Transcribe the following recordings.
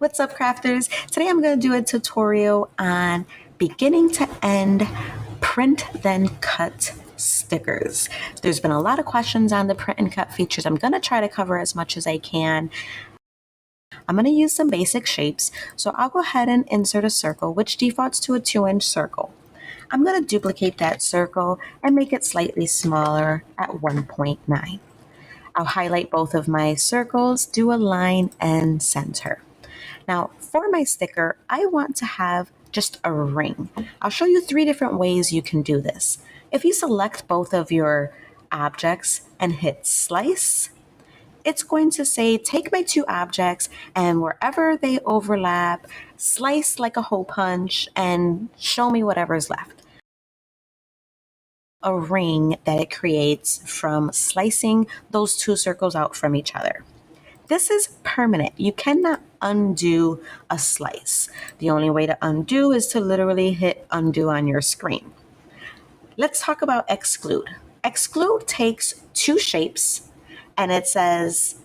What's up, crafters? Today I'm going to do a tutorial on beginning to end print then cut stickers. There's been a lot of questions on the print and cut features. I'm going to try to cover as much as I can. I'm going to use some basic shapes, so I'll go ahead and insert a circle, which defaults to a 2-inch circle. I'm going to duplicate that circle and make it slightly smaller at 1.9. I'll highlight both of my circles, do a line, and center. Now, for my sticker, I want to have just a ring. I'll show you 3 different ways you can do this. If you select both of your objects and hit slice, it's going to say, take my 2 objects and wherever they overlap, slice like a hole punch and show me whatever's left. A ring that it creates from slicing those 2 circles out from each other. This is permanent. You cannot undo a slice. The only way to undo is to literally hit undo on your screen. Let's talk about exclude. Exclude takes 2 shapes and it says,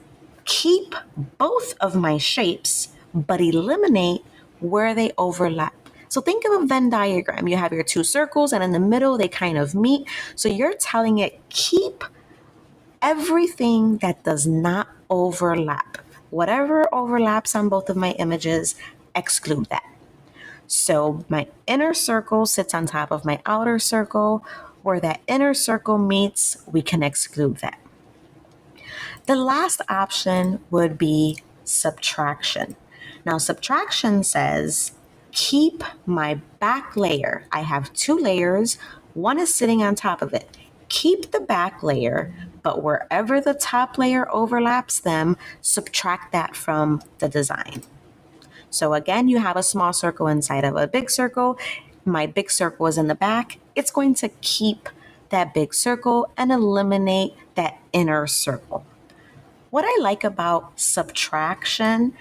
keep both of my shapes, but eliminate where they overlap. So think of a Venn diagram. You have your 2 circles and in the middle they kind of meet. So you're telling it, keep everything that does not overlap. Whatever overlaps on both of my images, exclude that. So my inner circle sits on top of my outer circle. Where that inner circle meets, we can exclude that. The last option would be subtraction. Now, subtraction says, keep my back layer. I have 2 layers. One is sitting on top of it. Keep the back layer, but wherever the top layer overlaps them, subtract that from the design. So again, you have a small circle inside of a big circle. My big circle is in the back. It's going to keep that big circle and eliminate that inner circle. What I like about subtraction,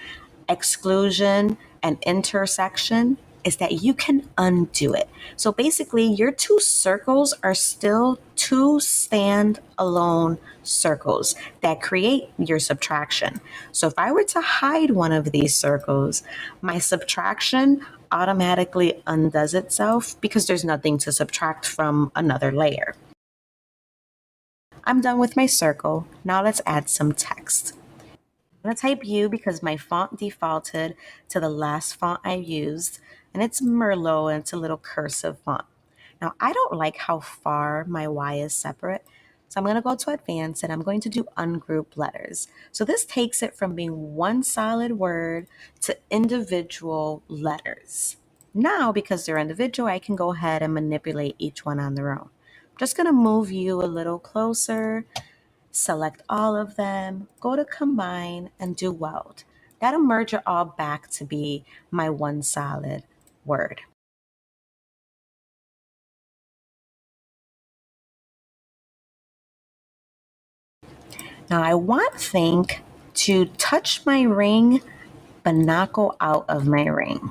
exclusion, and intersection is that you can undo it. So basically, your 2 circles are still 2 stand-alone circles that create your subtraction. So if I were to hide one of these circles, my subtraction automatically undoes itself because there's nothing to subtract from another layer. I'm done with my circle. Now let's add some text. I'm going to type U because my font defaulted to the last font I used, and it's Merlot and it's a little cursive font. Now, I don't like how far my Y is separate, so I'm going to go to Advanced and I'm going to do Ungroup letters. So this takes it from being one solid word to individual letters. Now, because they're individual, I can go ahead and manipulate each one on their own. I'm just going to move you a little closer. Select all of them, go to combine and do weld. That'll merge it all back to be my one solid word. Now I want Think to touch my ring, but not go out of my ring.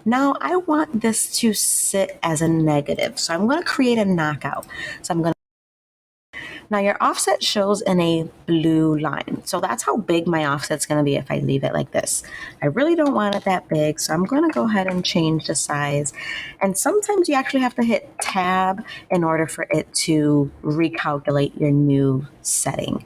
Now I want this to sit as a negative. So I'm going to create a knockout. So I'm going to Now your offset shows in a blue line. So that's how big my offset's going to be if I leave it like this. I really don't want it that big, so I'm going to go ahead and change the size. And sometimes you actually have to hit tab in order for it to recalculate your new setting.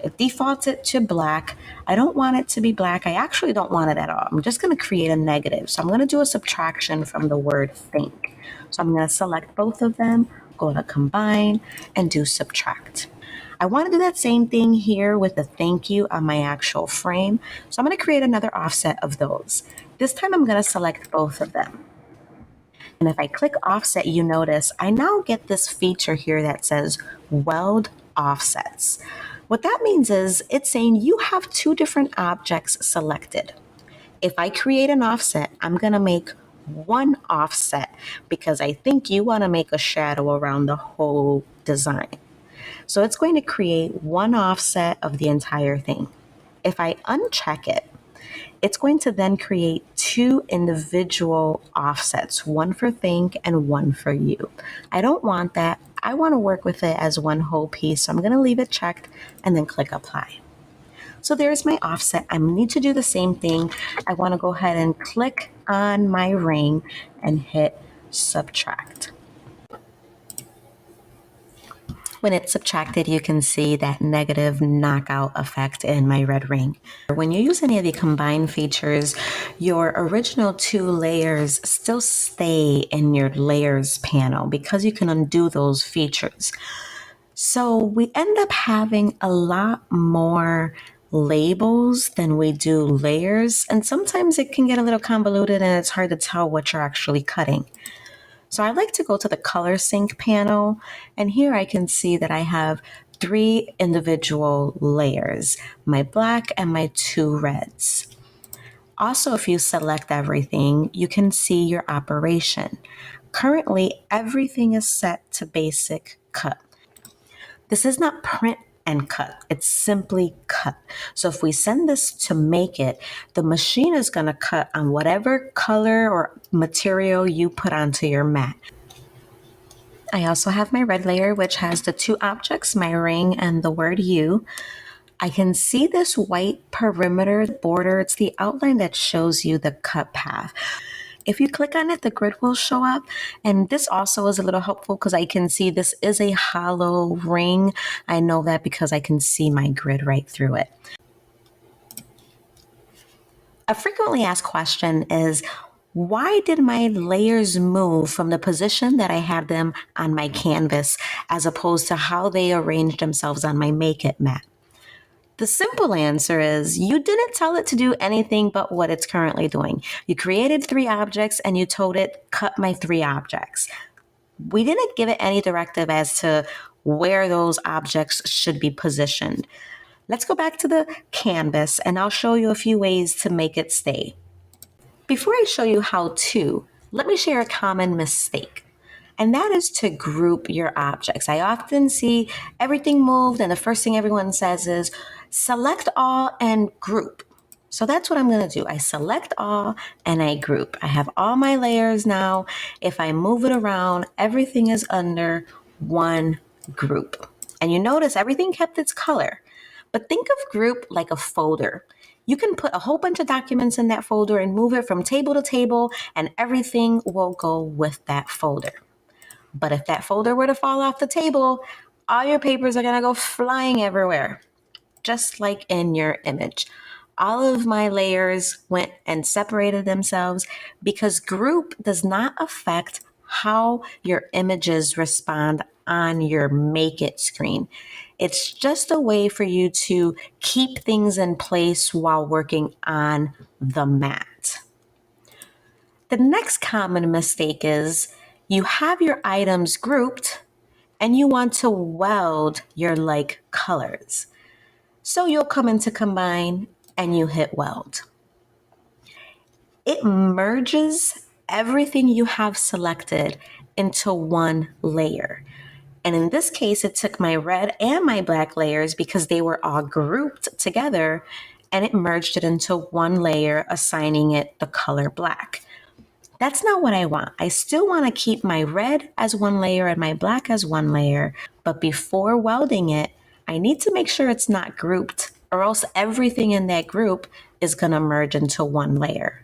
It defaults it to black. I don't want it to be black. I actually don't want it at all. I'm just going to create a negative. So I'm going to do a subtraction from the word think. So I'm going to select both of them, go to combine, and do subtract. I want to do that same thing here with the thank you on my actual frame. So I'm going to create another offset of those. This time I'm going to select both of them. And if I click offset, you notice I now get this feature here that says weld offsets. What that means is it's saying you have 2 different objects selected. If I create an offset, I'm going to make one offset because I think you want to make a shadow around the whole design. So it's going to create one offset of the entire thing. If I uncheck it, it's going to then create two individual offsets, one for think and one for you. I don't want that. I want to work with it as one whole piece. So I'm going to leave it checked and then click apply. So there's my offset. I need to do the same thing. I want to go ahead and click on my ring and hit subtract. When it's subtracted, you can see that negative knockout effect in my red ring. When you use any of the combine features, your original two layers still stay in your layers panel because you can undo those features. So we end up having a lot more labels than we do layers, and sometimes it can get a little convoluted and it's hard to tell what you're actually cutting. So I like to go to the color sync panel, and here I can see that I have three individual layers, my black and my two reds. Also, if you select everything, you can see your operation. Currently, everything is set to basic cut. This is not print and cut. It's simply cut. So if we send this to make it, the machine is going to cut on whatever color or material you put onto your mat. I also have my red layer, which has the two objects, my ring and the word you. I can see this white perimeter border. It's the outline that shows you the cut path. If you click on it, the grid will show up. And this also is a little helpful because I can see this is a hollow ring. I know that because I can see my grid right through it. A frequently asked question is, why did my layers move from the position that I had them on my canvas as opposed to how they arranged themselves on my Make It mat? The simple answer is you didn't tell it to do anything but what it's currently doing. You created three objects and you told it, cut my three objects. We didn't give it any directive as to where those objects should be positioned. Let's go back to the canvas and I'll show you a few ways to make it stay. Before I show you how to, let me share a common mistake. And that is to group your objects. I often see everything moved and the first thing everyone says is select all and group. So that's what I'm going to do. I select all and I group. I have all my layers now. If I move it around, everything is under one group. And you notice everything kept its color. But think of group like a folder. You can put a whole bunch of documents in that folder and move it from table to table, and everything will go with that folder. But if that folder were to fall off the table, all your papers are going to go flying everywhere, just like in your image. All of my layers went and separated themselves because group does not affect how your images respond on your Make It screen. It's just a way for you to keep things in place while working on the mat. The next common mistake is you have your items grouped and you want to weld your like colors. So you'll come into combine and you hit weld. It merges everything you have selected into one layer. And in this case, it took my red and my black layers because they were all grouped together and it merged it into one layer, assigning it the color black. That's not what I want. I still want to keep my red as one layer and my black as one layer, but before welding it, I need to make sure it's not grouped or else everything in that group is going to merge into one layer.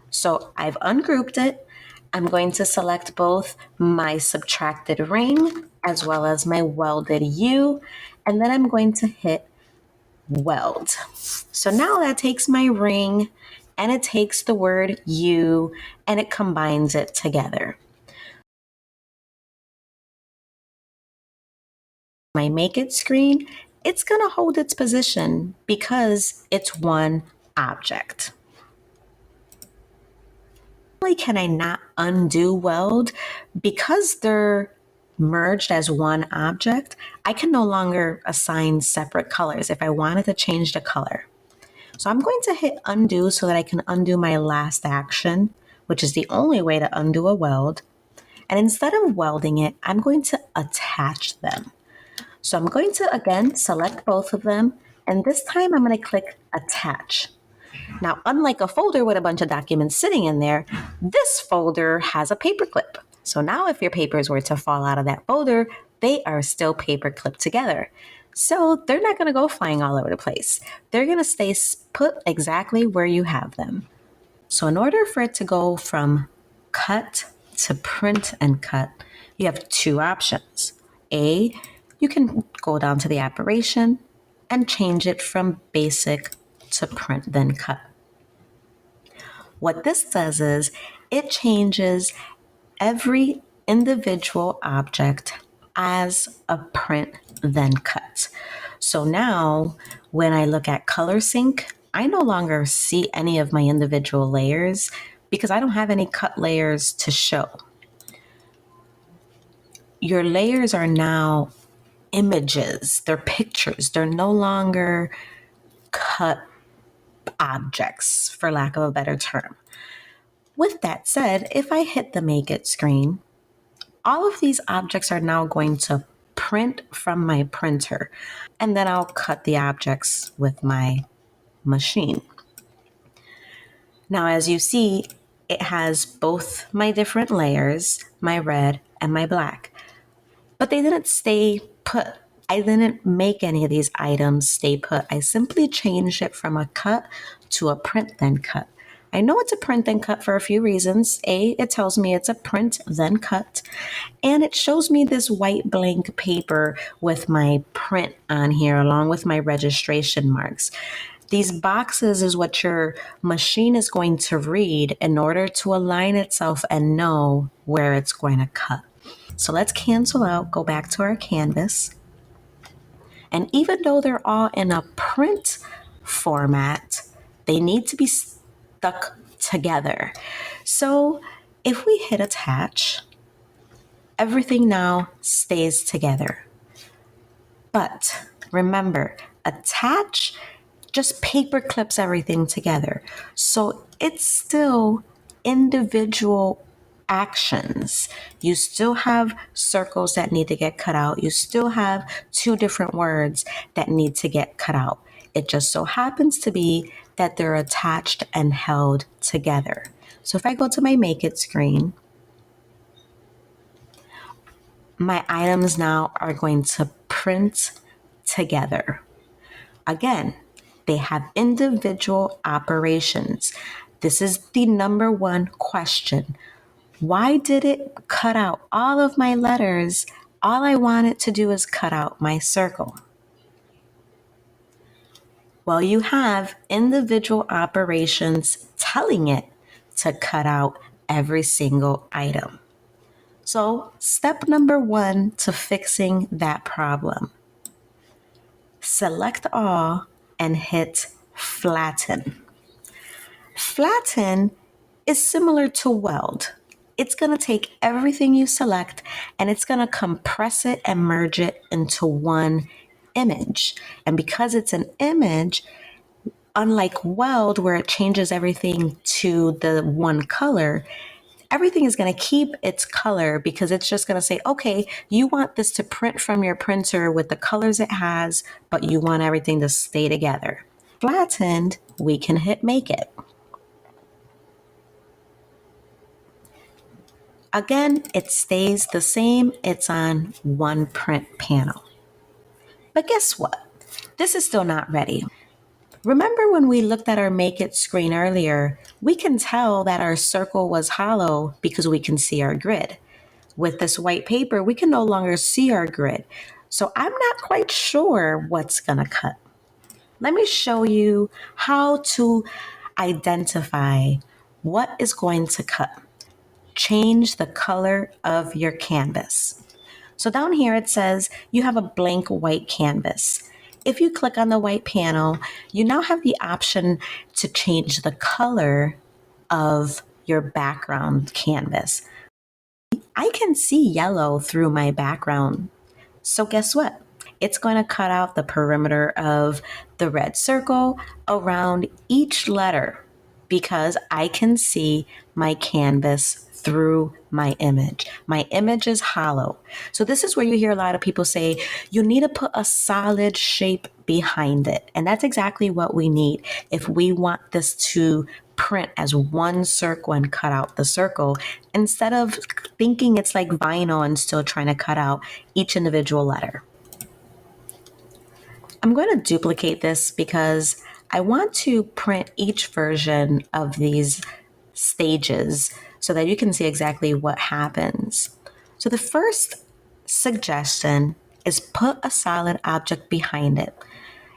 So I've ungrouped it. I'm going to select both my subtracted ring as well as my welded U, and then I'm going to hit weld. So now that takes my ring and it takes the word you and it combines it together. My Make It screen, it's going to hold its position because it's one object. Can I not undo weld? Because they're merged as one object, I can no longer assign separate colors if I wanted to change the color. So I'm going to hit undo so that I can undo my last action, which is the only way to undo a weld. And instead of welding it, I'm going to attach them. So I'm going to, again, select both of them. And this time I'm going to click attach. Now, unlike a folder with a bunch of documents sitting in there, this folder has a paper clip. So now if your papers were to fall out of that folder, they are still paper clipped together. So they're not going to go flying all over the place. They're going to stay put exactly where you have them. So in order for it to go from cut to print and cut, you have two options. A, you can go down to the operation and change it from basic to print then cut. What this does is it changes every individual object as a print then cut. So now when I look at color sync, I no longer see any of my individual layers because I don't have any cut layers to show. Your layers are now images, they're pictures, they're no longer cut objects, for lack of a better term. With that said, if I hit the Make It screen, all of these objects are now going to print from my printer, and then I'll cut the objects with my machine. Now, as you see, it has both my different layers, my red and my black, but they didn't stay put. I didn't make any of these items stay put. I simply changed it from a cut to a print then cut. I know it's a print then cut for a few reasons. A, it tells me it's a print then cut, and it shows me this white blank paper with my print on here along with my registration marks. These boxes is what your machine is going to read in order to align itself and know where it's going to cut. So let's cancel out, go back to our canvas. And even though they're all in a print format, they need to be stuck together. So if we hit attach, everything now stays together. But remember, attach just paper clips everything together. So it's still individual actions. You still have circles that need to get cut out. You still have two different words that need to get cut out. It just so happens to be that they're attached and held together. So if I go to my Make It screen, my items now are going to print together. Again, they have individual operations. This is the number one question. Why did it cut out all of my letters? All I wanted to do is cut out my circle. Well, you have individual operations telling it to cut out every single item. So, step number one to fixing that problem. Select all and hit flatten. Flatten is similar to weld. It's going to take everything you select and it's going to compress it and merge it into one image. And because it's an image, unlike weld where it changes everything to the one color, everything is going to keep its color because it's just going to say, okay, you want this to print from your printer with the colors it has, but you want everything to stay together. Flattened, we can hit Make It. Again, it stays the same. It's on one print panel. But guess what? This is still not ready. Remember when we looked at our Make It screen earlier, we can tell that our circle was hollow because we can see our grid. With this white paper, we can no longer see our grid. So I'm not quite sure what's gonna cut. Let me show you how to identify what is going to cut. Change the color of your canvas. So down here it says you have a blank white canvas. If you click on the white panel, you now have the option to change the color of your background canvas. I can see yellow through my background. So guess what? It's going to cut out the perimeter of the red circle around each letter because I can see my canvas through my image. My image is hollow. So this is where you hear a lot of people say, you need to put a solid shape behind it. And that's exactly what we need if we want this to print as one circle and cut out the circle, instead of thinking it's like vinyl and still trying to cut out each individual letter. I'm going to duplicate this because I want to print each version of these stages so that you can see exactly what happens. So the first suggestion is put a solid object behind it.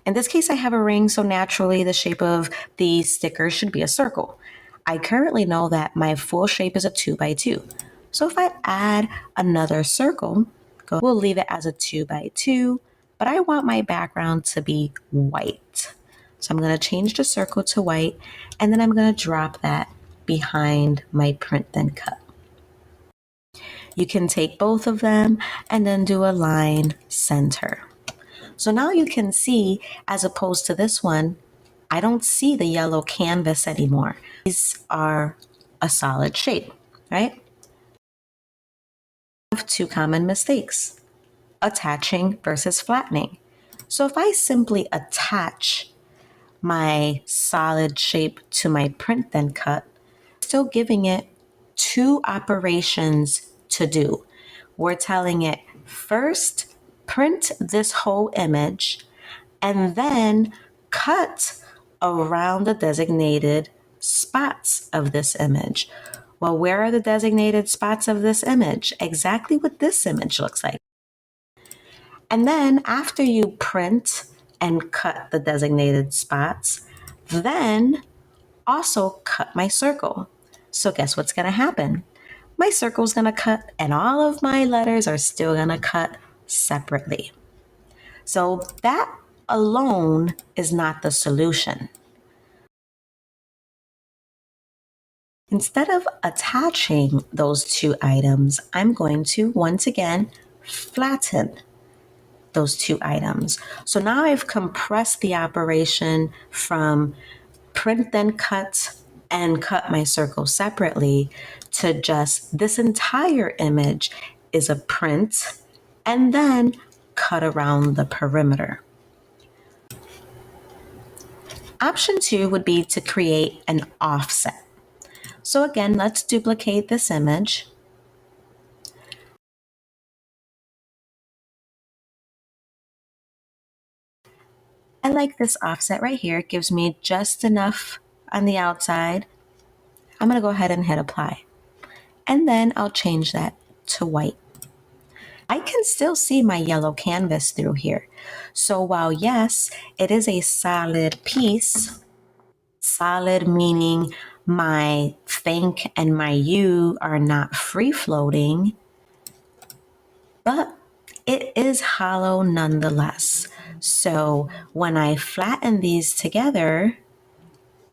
In this case, I have a ring, so naturally the shape of the sticker should be a circle. I currently know that my full shape is a 2x2. So if I add another circle, we'll leave it as a 2x2, but I want my background to be white. So I'm going to change the circle to white, and then I'm going to drop that behind my print then cut. You can take both of them and then do a line center. So now you can see, as opposed to this one, I don't see the yellow canvas anymore. These are a solid shape, right? I have two common mistakes: attaching versus flattening. So if I simply attach my solid shape to my print then cut, still giving it two operations to do. We're telling it first, print this whole image, and then cut around the designated spots of this image. Well, where are the designated spots of this image? Exactly what this image looks like. And then after you print and cut the designated spots, then also cut my circle. So guess what's going to happen? My circle's going to cut and all of my letters are still going to cut separately. So that alone is not the solution. Instead of attaching those two items, I'm going to once again flatten those two items. So now I've compressed the operation from print then cut and cut my circle separately to just this entire image is a print and then cut around the perimeter. Option 2 would be to create an offset. So again, let's duplicate this image. I like this offset right here. It gives me just enough on the outside. I'm going to go ahead and hit apply. And then I'll change that to white. I can still see my yellow canvas through here. So while yes, it is a solid piece, solid meaning my think and my you are not free floating, but it is hollow nonetheless. So when I flatten these together,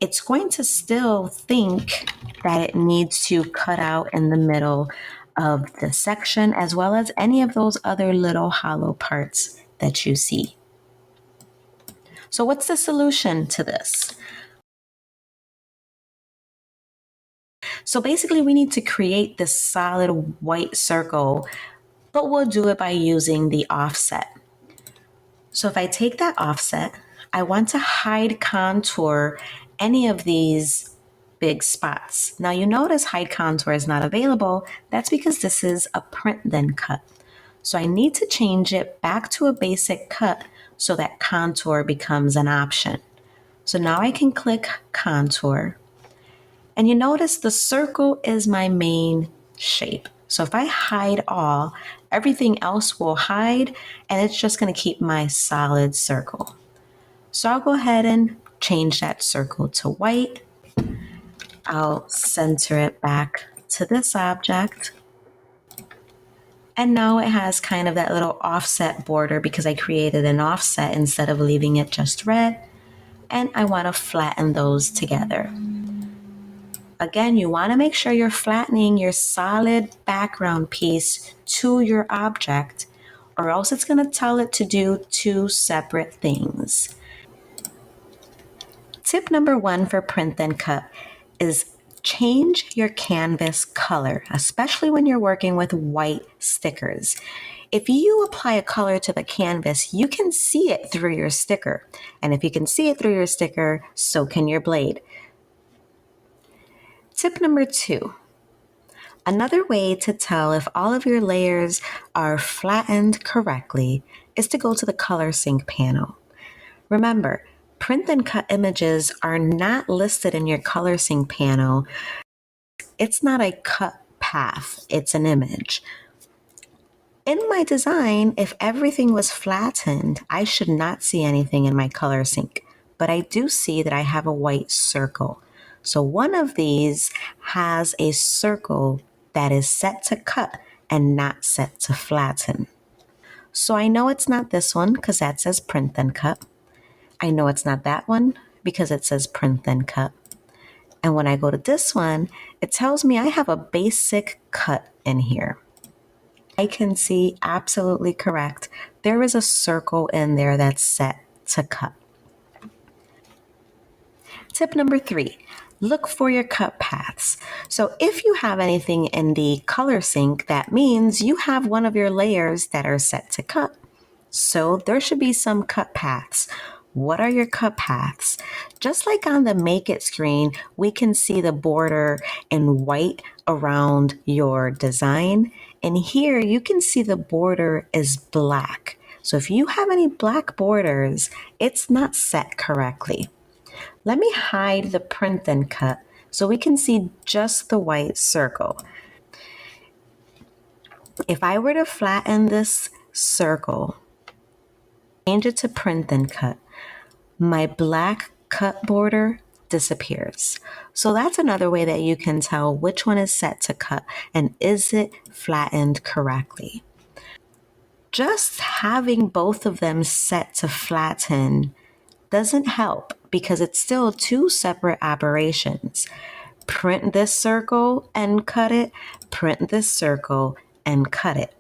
it's going to still think that it needs to cut out in the middle of the section, as well as any of those other little hollow parts that you see. So what's the solution to this? So basically we need to create this solid white circle, but we'll do it by using the offset. So if I take that offset, I want to hide contour any of these big spots. Now you notice hide contour is not available. That's because this is a print then cut. So I need to change it back to a basic cut so that contour becomes an option. So now I can click contour. And you notice the circle is my main shape. So if I hide all, everything else will hide and it's just going to keep my solid circle. So I'll go ahead and change that circle to white. I'll center it back to this object. And now it has kind of that little offset border because I created an offset instead of leaving it just red. And I want to flatten those together. Again, you want to make sure you're flattening your solid background piece to your object, or else it's going to tell it to do two separate things. Tip number 1 for print then cut is Change your canvas color, especially when you're working with white stickers. If you apply a color to the canvas, you can see it through your sticker. And if you can see it through your sticker, so can your blade. Tip number 2. Another way to tell if all of your layers are flattened correctly is to go to the color sync panel. Remember, print and cut images are not listed in your color sync panel. It's not a cut path, it's an image. In my design, if everything was flattened, I should not see anything in my color sync, but I do see that I have a white circle. So one of these has a circle that is set to cut and not set to flatten. So I know it's not this one because that says print then cut. I know it's not that one because it says print then cut. And when I go to this one, it tells me I have a basic cut in here. I can see absolutely correct. There is a circle in there that's set to cut. Tip number 3, look for your cut paths. So if you have anything in the color sync, that means you have one of your layers that are set to cut. So there should be some cut paths. What are your cut paths? Just like on the Make It screen, we can see the border in white around your design. And here you can see the border is black. So if you have any black borders, it's not set correctly. Let me hide the print and cut so we can see just the white circle. If I were to flatten this circle, change it to print and cut, my black cut border disappears. So that's another way that you can tell which one is set to cut and is it flattened correctly. Just having both of them set to flatten doesn't help because it's still 2 separate operations. Print this circle and cut it, print this circle and cut it.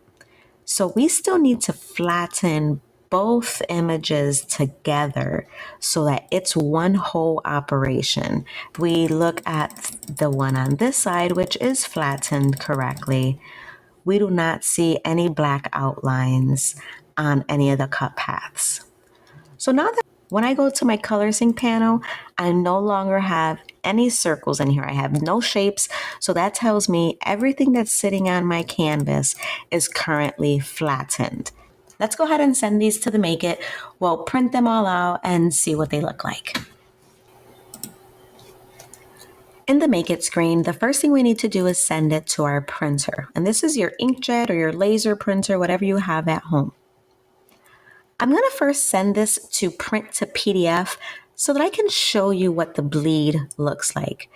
So we still need to flatten both images together so that it's one whole operation. We look at the one on this side, which is flattened correctly. We do not see any black outlines on any of the cut paths. So now that when I go to my color sync panel, I no longer have any circles in here. I have no shapes. So that tells me everything that's sitting on my canvas is currently flattened. Let's go ahead and send these to the Make It. We'll print them all out and see what they look like. In the Make It screen, the first thing we need to do is send it to our printer. And this is your inkjet or your laser printer, whatever you have at home. I'm going to first send this to print to PDF so that I can show you what the bleed looks like.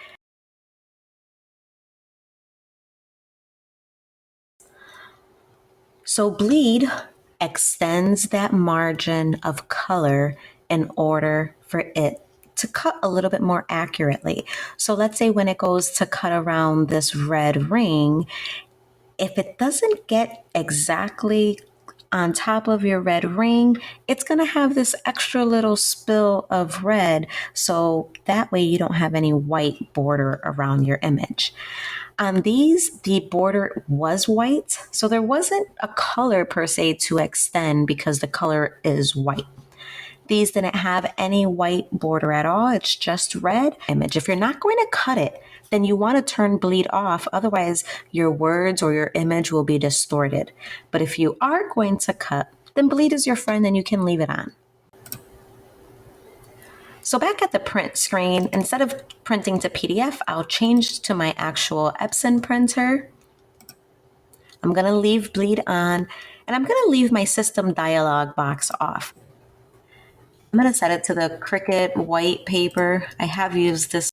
So bleed extends that margin of color in order for it to cut a little bit more accurately. So let's say when it goes to cut around this red ring, if it doesn't get exactly on top of your red ring, it's going to have this extra little spill of red. So that way you don't have any white border around your image. On these, the border was white. So there wasn't a color per se to extend because the color is white. These didn't have any white border at all. It's just red image. If you're not going to cut it, then you want to turn bleed off. Otherwise, your words or your image will be distorted. But if you are going to cut, then bleed is your friend and you can leave it on. So back at the print screen, instead of printing to PDF, I'll change to my actual Epson printer. I'm going to leave bleed on, and I'm going to leave my system dialog box off. I'm going to set it to the Cricut white paper. I have used this